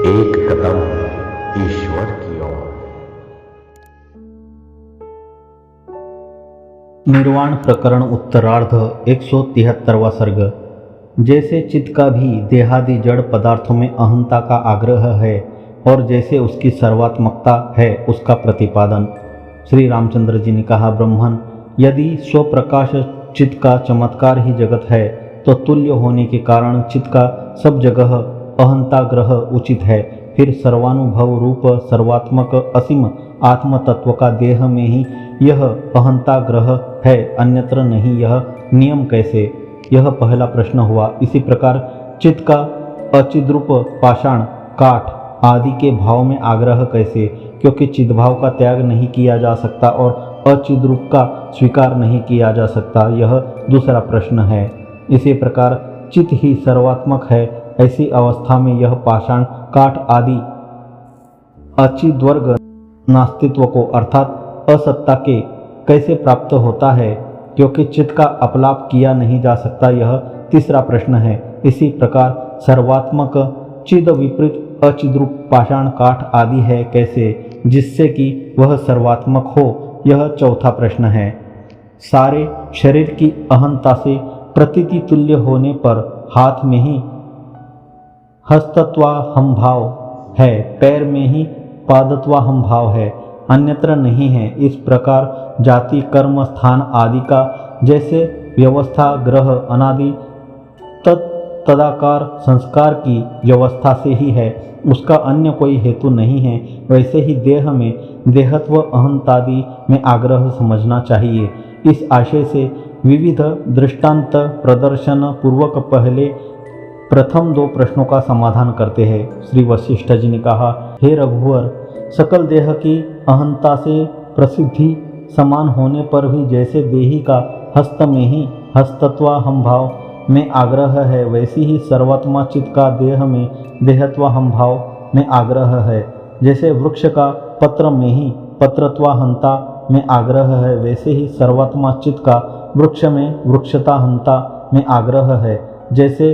एक कदम ईश्वर की ओर। निर्वाण प्रकरण उत्तरार्ध 173वां सर्ग। जैसे चित्त का भी देहादि जड़ पदार्थों में अहंता का आग्रह है और जैसे उसकी सर्वात्मकता है उसका प्रतिपादन। श्री रामचंद्र जी ने कहा, ब्रह्मन, यदि स्वप्रकाश चित्त का चमत्कार ही जगत है तो तुल्य होने के कारण चित्त का सब जगह अहंताग्रह उचित है। फिर सर्वानुभव रूप सर्वात्मक असीम आत्म तत्व का देह में ही यह अहंताग्रह है, अन्यत्र नहीं। यह नियम कैसे? यह पहला प्रश्न हुआ। इसी प्रकार चित्त का अचिद्रूप पाषाण काठ आदि के भाव में आग्रह कैसे? क्योंकि चिद्भाव का त्याग नहीं किया जा सकता और अचिद्रूप का स्वीकार नहीं किया जा सकता। यह दूसरा प्रश्न है। इसी प्रकार चित्त ही सर्वात्मक है, ऐसी अवस्था में यह पाषाण काठ आदि अचिद्वर्ग नास्तित्व को अर्थात असत्ता के कैसे प्राप्त होता है, क्योंकि चित्त का अपलाप किया नहीं जा सकता। यह तीसरा प्रश्न है। इसी प्रकार सर्वात्मक चिद विपरीत अचिद्रूप पाषाण काठ आदि है कैसे, जिससे कि वह सर्वात्मक हो? यह चौथा प्रश्न है। सारे शरीर की अहंता से प्रतीति तुल्य होने पर हाथ में ही हस्तत्वाहम भाव है, पैर में ही पादत्वाहम भाव है, अन्यत्र नहीं है। इस प्रकार जाति कर्म स्थान आदि का जैसे व्यवस्था ग्रह अनादि तदाकार संस्कार की व्यवस्था से ही है, उसका अन्य कोई हेतु नहीं है, वैसे ही देह में देहत्व अहंतादि में आग्रह समझना चाहिए। इस आशय से विविध दृष्टांत प्रदर्शन पूर्वक पहले प्रथम दो प्रश्नों का समाधान करते हैं। श्री वशिष्ठ जी ने कहा, हे रघुवर, सकल देह की अहंता से प्रसिद्धि समान होने पर भी जैसे देही का हस्त में ही हस्तत्वाहम भाव में आग्रह है, वैसी ही सर्वात्मा चित्त का देह में देहत्वाहम भाव में आग्रह है। जैसे वृक्ष का पत्र में ही पत्रत्वाहंता में आग्रह है, वैसे ही सर्वात्मा चित्त का वृक्ष में वृक्षताहंता में आग्रह है। जैसे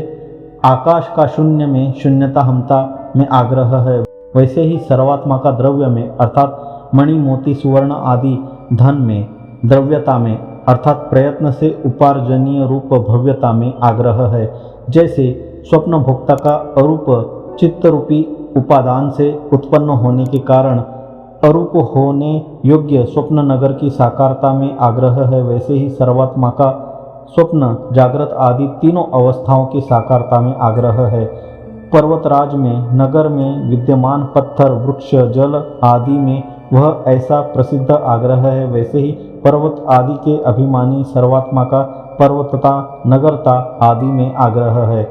आकाश का शून्य में शून्यताहंता में आग्रह है, वैसे ही सर्वात्मा का द्रव्य में अर्थात मणि मोती सुवर्ण आदि धन में द्रव्यता में अर्थात प्रयत्न से उपार्जनीय रूप भव्यता में आग्रह है। जैसे स्वप्न भोक्ता का अरूप चित्त रूपी उपादान से उत्पन्न होने के कारण अरूप होने योग्य स्वप्न नगर की साकारता में आग्रह है, वैसे ही सर्वात्मा का स्वप्न जागृत आदि तीनों अवस्थाओं की साकारता में आग्रह है। पर्वतराज में नगर में विद्यमान पत्थर वृक्ष जल आदि में वह ऐसा प्रसिद्ध आग्रह है, वैसे ही पर्वत आदि के अभिमानी सर्वात्मा का पर्वतता नगरता आदि में आग्रह है।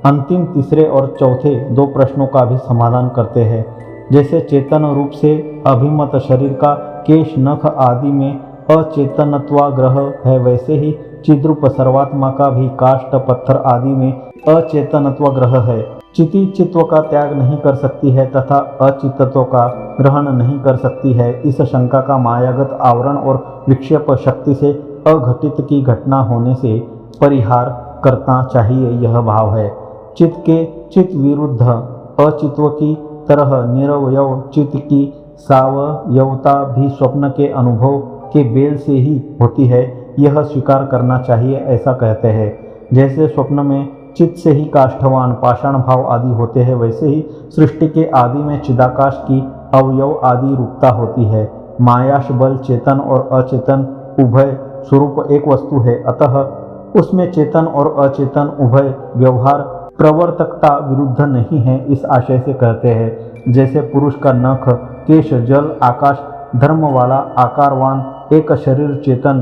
अंतिम तीसरे और चौथे दो प्रश्नों का भी समाधान करते हैं। जैसे चेतन रूप से अभिमत शरीर का केश नख आदि में अचेतनत्वाग्रह है, वैसे ही चिद्रूप सर्वात्मा का भी काष्ठ पत्थर आदि में अचेतनत्वाग्रह है। चिति चित्व का त्याग नहीं कर सकती है तथा अचित्तत्व का ग्रहण नहीं कर सकती है। इस शंका का मायागत आवरण और विक्षेप शक्ति से अघटित की घटना होने से परिहार करना चाहिए, यह भाव है। चित्त के चित्त विरुद्ध अचित्व की तरह निरवयव चित्त की सावयवता भी स्वप्न के अनुभव के बेल से ही होती है, यह स्वीकार करना चाहिए, ऐसा कहते हैं। जैसे स्वप्न में चित्त से ही काष्ठवान पाषाण भाव आदि होते हैं, वैसे ही सृष्टि के आदि में चिदाकाश की अवयव आदि रूपता होती है। मायाश बल चेतन और अचेतन उभय स्वरूप एक वस्तु है, अतः उसमें चेतन और अचेतन उभय व्यवहार प्रवर्तकता विरुद्ध नहीं है, इस आशय से कहते हैं। जैसे पुरुष का नख केश जल आकाश धर्म वाला आकारवान एक शरीर चेतन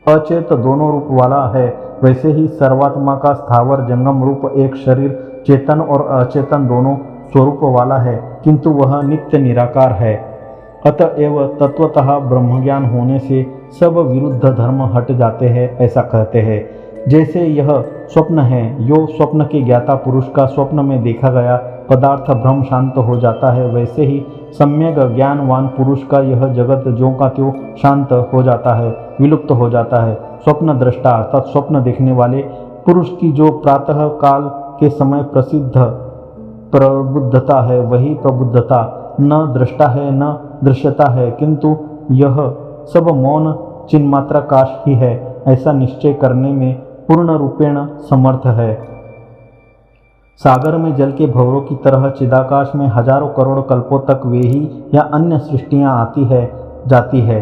अचेत दोनों रूप वाला है, वैसे ही सर्वात्मा का स्थावर जंगम रूप एक शरीर चेतन और अचेतन दोनों स्वरूप वाला है, किंतु वह नित्य निराकार है। अतएव तत्वतः ब्रह्मज्ञान होने से सब विरुद्ध धर्म हट जाते हैं, ऐसा कहते हैं। जैसे यह स्वप्न है, यो स्वप्न के ज्ञाता पुरुष का स्वप्न में देखा गया पदार्थ भ्रम शांत हो जाता है, वैसे ही सम्यक ज्ञानवान पुरुष का यह जगत ज्यों का त्यों शांत हो जाता है, विलुप्त हो जाता है। स्वप्न दृष्टा अर्थात स्वप्न देखने वाले पुरुष की जो प्रातः काल के समय प्रसिद्ध प्रबुद्धता है वही प्रबुद्धता, न दृष्टा है न दृश्यता है, किंतु यह सब मौन चिन्मात्राकाश ही है, ऐसा निश्चय करने में पूर्ण रूपेण समर्थ है। सागर में जल के भंवरों की तरह चिदाकाश में हजारों करोड़ कल्पों तक वे ही या अन्य सृष्टियां आती है जाती है।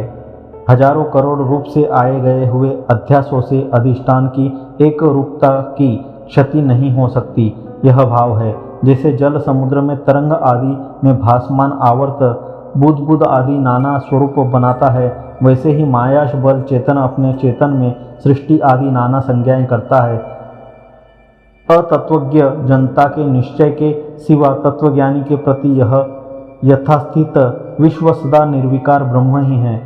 हजारों करोड़ रूप से आए गए हुए अध्यासों से अधिष्ठान की एक रूपता की क्षति नहीं हो सकती, यह भाव है। जैसे जल समुद्र में तरंग आदि में भासमान आवर्त बुद्ध आदि नाना स्वरूप बनाता है, वैसे ही मायाश बल चेतन अपने चेतन में सृष्टि आदि नाना संज्ञाएं करता है। अतत्वज्ञ जनता के निश्चय के सिवा तत्वज्ञानी के प्रति यह यथास्थित विश्व सदा निर्विकार ब्रह्म ही है,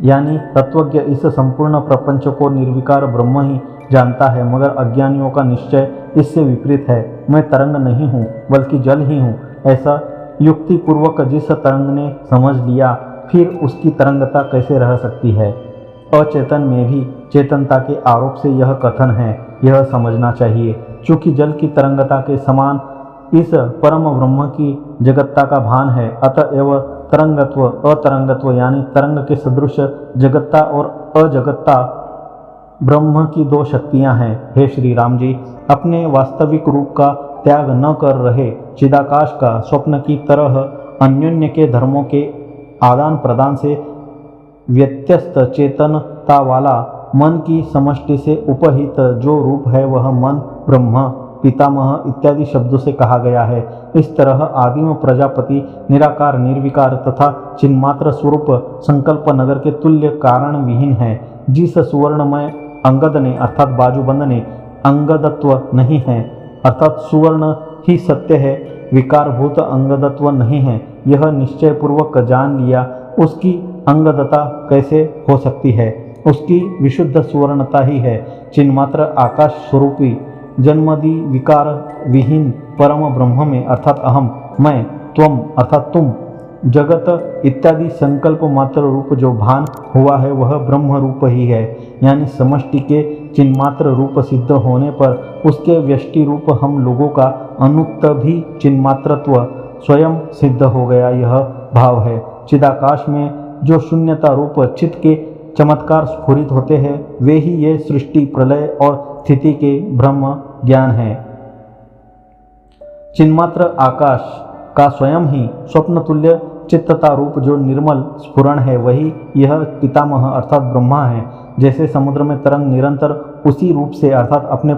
यानी तत्वज्ञ इस संपूर्ण प्रपंच को निर्विकार ब्रह्म ही जानता है, मगर अज्ञानियों का निश्चय इससे विपरीत है। मैं तरंग नहीं हूँ बल्कि जल ही हूँ, ऐसा युक्ति पूर्वक जिस तरंग ने समझ लिया, फिर उसकी तरंगता कैसे रह सकती है। अचेतन में भी चेतनता के आरोप से यह कथन है, यह समझना चाहिए। चूँकि जल की तरंगता के समान इस परम ब्रह्म की जगत्ता का भान है, अतएव तरंगत्व अतरंगत्व यानी तरंग के सदृश जगत्ता और अजगत्ता ब्रह्म की दो शक्तियां हैं। हे श्री राम जी, अपने वास्तविक रूप का त्याग न कर रहे चिदाकाश का स्वप्न की तरह अन्योन्य के धर्मों के आदान प्रदान से व्यत्यस्त चेतनता वाला मन की समष्टि से उपहित जो रूप है वह मन ब्रह्म पितामह इत्यादि शब्दों से कहा गया है। इस तरह आदिम प्रजापति निराकार निर्विकार तथा चिन्मात्र स्वरूप संकल्प नगर के तुल्य कारण विहीन है। जिस सुवर्णमय अंगद ने अर्थात बाजूबंद ने अंगदत्व नहीं है, अर्थात सुवर्ण ही सत्य है, विकारभूत अंगदत्व नहीं है, यह निश्चय पूर्वक जान लिया, उसकी अंगदता कैसे हो सकती है? उसकी विशुद्ध सुवर्णता ही है। चिन्मात्र आकाश स्वरूपी जन्मदि विकार विहीन परम ब्रह्म में अर्थात अहम, मैं, त्वम अर्थात तुम, जगत इत्यादि संकल्प मात्र रूप जो भान हुआ है वह ब्रह्म रूप ही है, यानी समष्टि के चिन्मात्र रूप सिद्ध होने पर उसके व्यष्टि रूप हम लोगों का अनुक्त भी चिन्मात्रत्व स्वयं सिद्ध हो गया, यह भाव है। चिदाकाश में जो शून्यता रूप चित्त के चमत्कार स्फुरित होते हैं वे ही ये सृष्टि प्रलय और स्थिति के ब्रह्म ज्ञान है। चिन्मात्र आकाश का स्वयं ही स्वप्न तुल्य चित्तता रूप जो निर्मल स्फुरण है वही यह पितामह अर्थात ब्रह्मा है। जैसे समुद्र में तरंग निरंतर उसी रूप से अर्थात अपने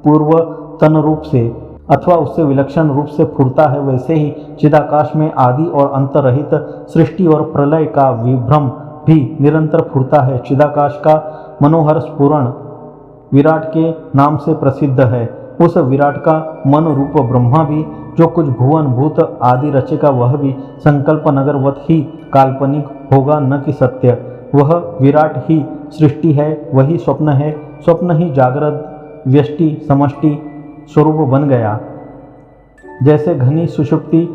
पूर्वतन रूप से अथवा उससे विलक्षण रूप से फूटता है, वैसे ही चिदाकाश में आदि और अंत रहित सृष्टि और प्रलय का विभ्रम भी निरंतर फूटता है। चिदाकाश का मनोहर स्फुरण विराट के नाम से प्रसिद्ध है। उस विराट का मन रूप ब्रह्मा भी जो कुछ भुवन भूत आदि रचेगा वह भी संकल्प नगरवत ही काल्पनिक होगा, न कि सत्य। वह विराट ही सृष्टि है, वही स्वप्न है, स्वप्न ही जागृत व्यष्टि समष्टि स्वरूप बन गया। जैसे घनी सुषुप्ति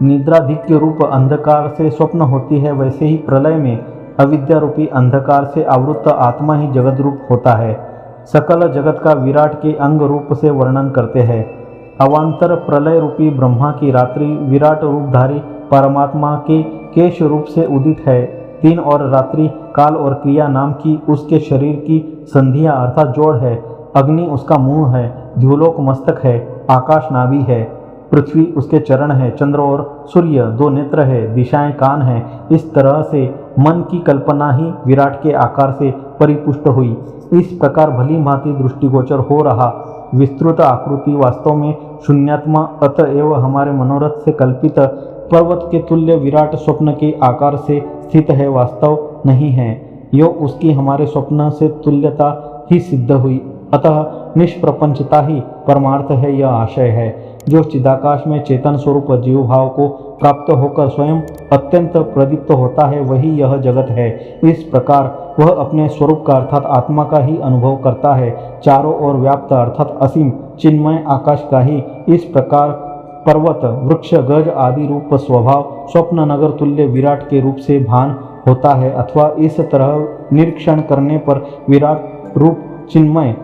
निद्राधिक्य रूप अंधकार से स्वप्न होती है, वैसे ही प्रलय में अविद्या रूपी अंधकार से आवृत्त आत्मा ही जगत रूप होता है। सकल जगत का विराट के अंग रूप से वर्णन करते हैं। अवांतर प्रलय रूपी ब्रह्मा की रात्रि विराट रूपधारी परमात्मा के केश रूप से उदित है। दिन और रात्रि काल और क्रिया नाम की उसके शरीर की संधिया अर्थात जोड़ है। अग्नि उसका मुंह है, द्युलोक मस्तक है, आकाश नाभि है, पृथ्वी उसके चरण है, चंद्र और सूर्य दो नेत्र है, दिशाएं कान है। इस तरह से मन की कल्पना ही विराट के आकार से परिपुष्ट हुई। इस प्रकार भली भांति दृष्टिगोचर हो रहा विस्तृत आकृति वास्तव में शून्यात्मा अतएव हमारे मनोरथ से कल्पित पर्वत के तुल्य विराट स्वप्न के आकार से स्थित है, वास्तव नहीं है। यो उसकी हमारे स्वप्न से तुल्यता ही सिद्ध हुई, अतः निष्प्रपंचता ही परमार्थ है, यह आशय है। जो चिदाकाश में चेतन स्वरूप जीव भाव को प्राप्त होकर स्वयं अत्यंत प्रदीप्त होता है वही यह जगत है। इस प्रकार वह अपने स्वरूप का अर्थात आत्मा का ही अनुभव करता है, चारों ओर व्याप्त अर्थात असीम चिन्मय आकाश का ही। इस प्रकार पर्वत वृक्ष गज आदि रूप स्वभाव स्वप्न नगर तुल्य विराट के रूप से भान होता है, अथवा इस तरह निरीक्षण करने पर विराट रूप चिन्मय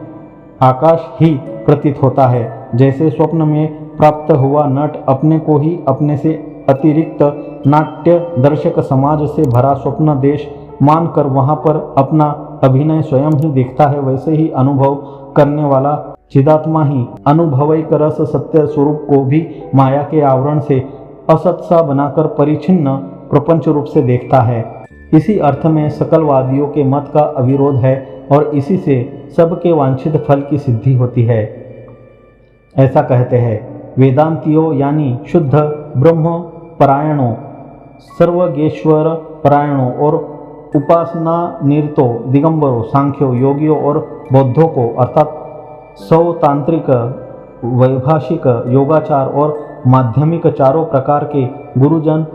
आकाश ही प्रतीत होता है। जैसे स्वप्न में प्राप्त हुआ नट अपने को ही अपने से अतिरिक्त नाट्य दर्शक समाज से भरा स्वप्न देश मानकर वहाँ पर अपना अभिनय स्वयं ही देखता है, वैसे ही अनुभव करने वाला चिदात्मा ही अनुभवैक रस सत्य स्वरूप को भी माया के आवरण से असत सा बनाकर परिच्छिन्न प्रपंच रूप से देखता है। इसी अर्थ में सकलवादियों के मत का अविरोध है और इसी से सबके वांछित फल की सिद्धि होती है। ऐसा कहते हैं वेदांतियों यानी शुद्ध ब्रह्म परायणों, सर्वगेश्वर परायणों और उपासना निरतों, दिगंबरों, सांख्यों, योगियों और बौद्धों को अर्थात सौतांत्रिक, वैभाषिक, योगाचार और माध्यमिक चारों प्रकार के गुरुजन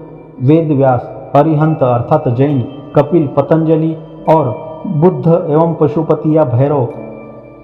वेद व्यास, अरिहंत अर्थात जैन, कपिल, पतंजलि और बुद्ध एवं पशुपति या भैरव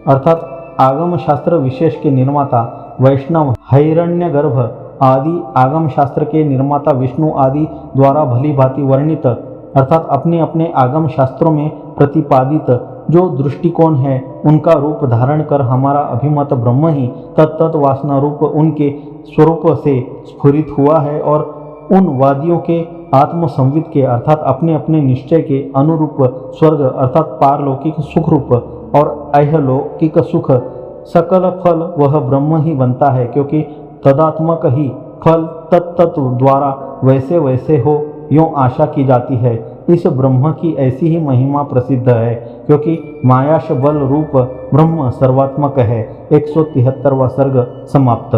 अर्थात आगम शास्त्र विशेष के निर्माता वैष्णव, हिरण्यगर्भ आदि आगम शास्त्र के निर्माता विष्णु आदि द्वारा भली भांति वर्णित अर्थात अपने अपने आगम शास्त्रों में प्रतिपादित जो दृष्टिकोण है उनका रूप धारण कर हमारा अभिमत ब्रह्म ही तत्त वासना रूप उनके स्वरूप से स्फुरित हुआ है और उन वादियों के आत्मसंवित के अर्थात अपने अपने निश्चय के अनुरूप स्वर्ग अर्थात पारलौकिक सुख रूप और अहलौकिक सुख सकल फल वह ब्रह्म ही बनता है, क्योंकि तदात्मक ही फल तत्तत्व द्वारा वैसे वैसे हो यों आशा की जाती है। इस ब्रह्म की ऐसी ही महिमा प्रसिद्ध है, क्योंकि मायाश बल रूप ब्रह्म सर्वात्मक है। 173वां सर्ग समाप्त।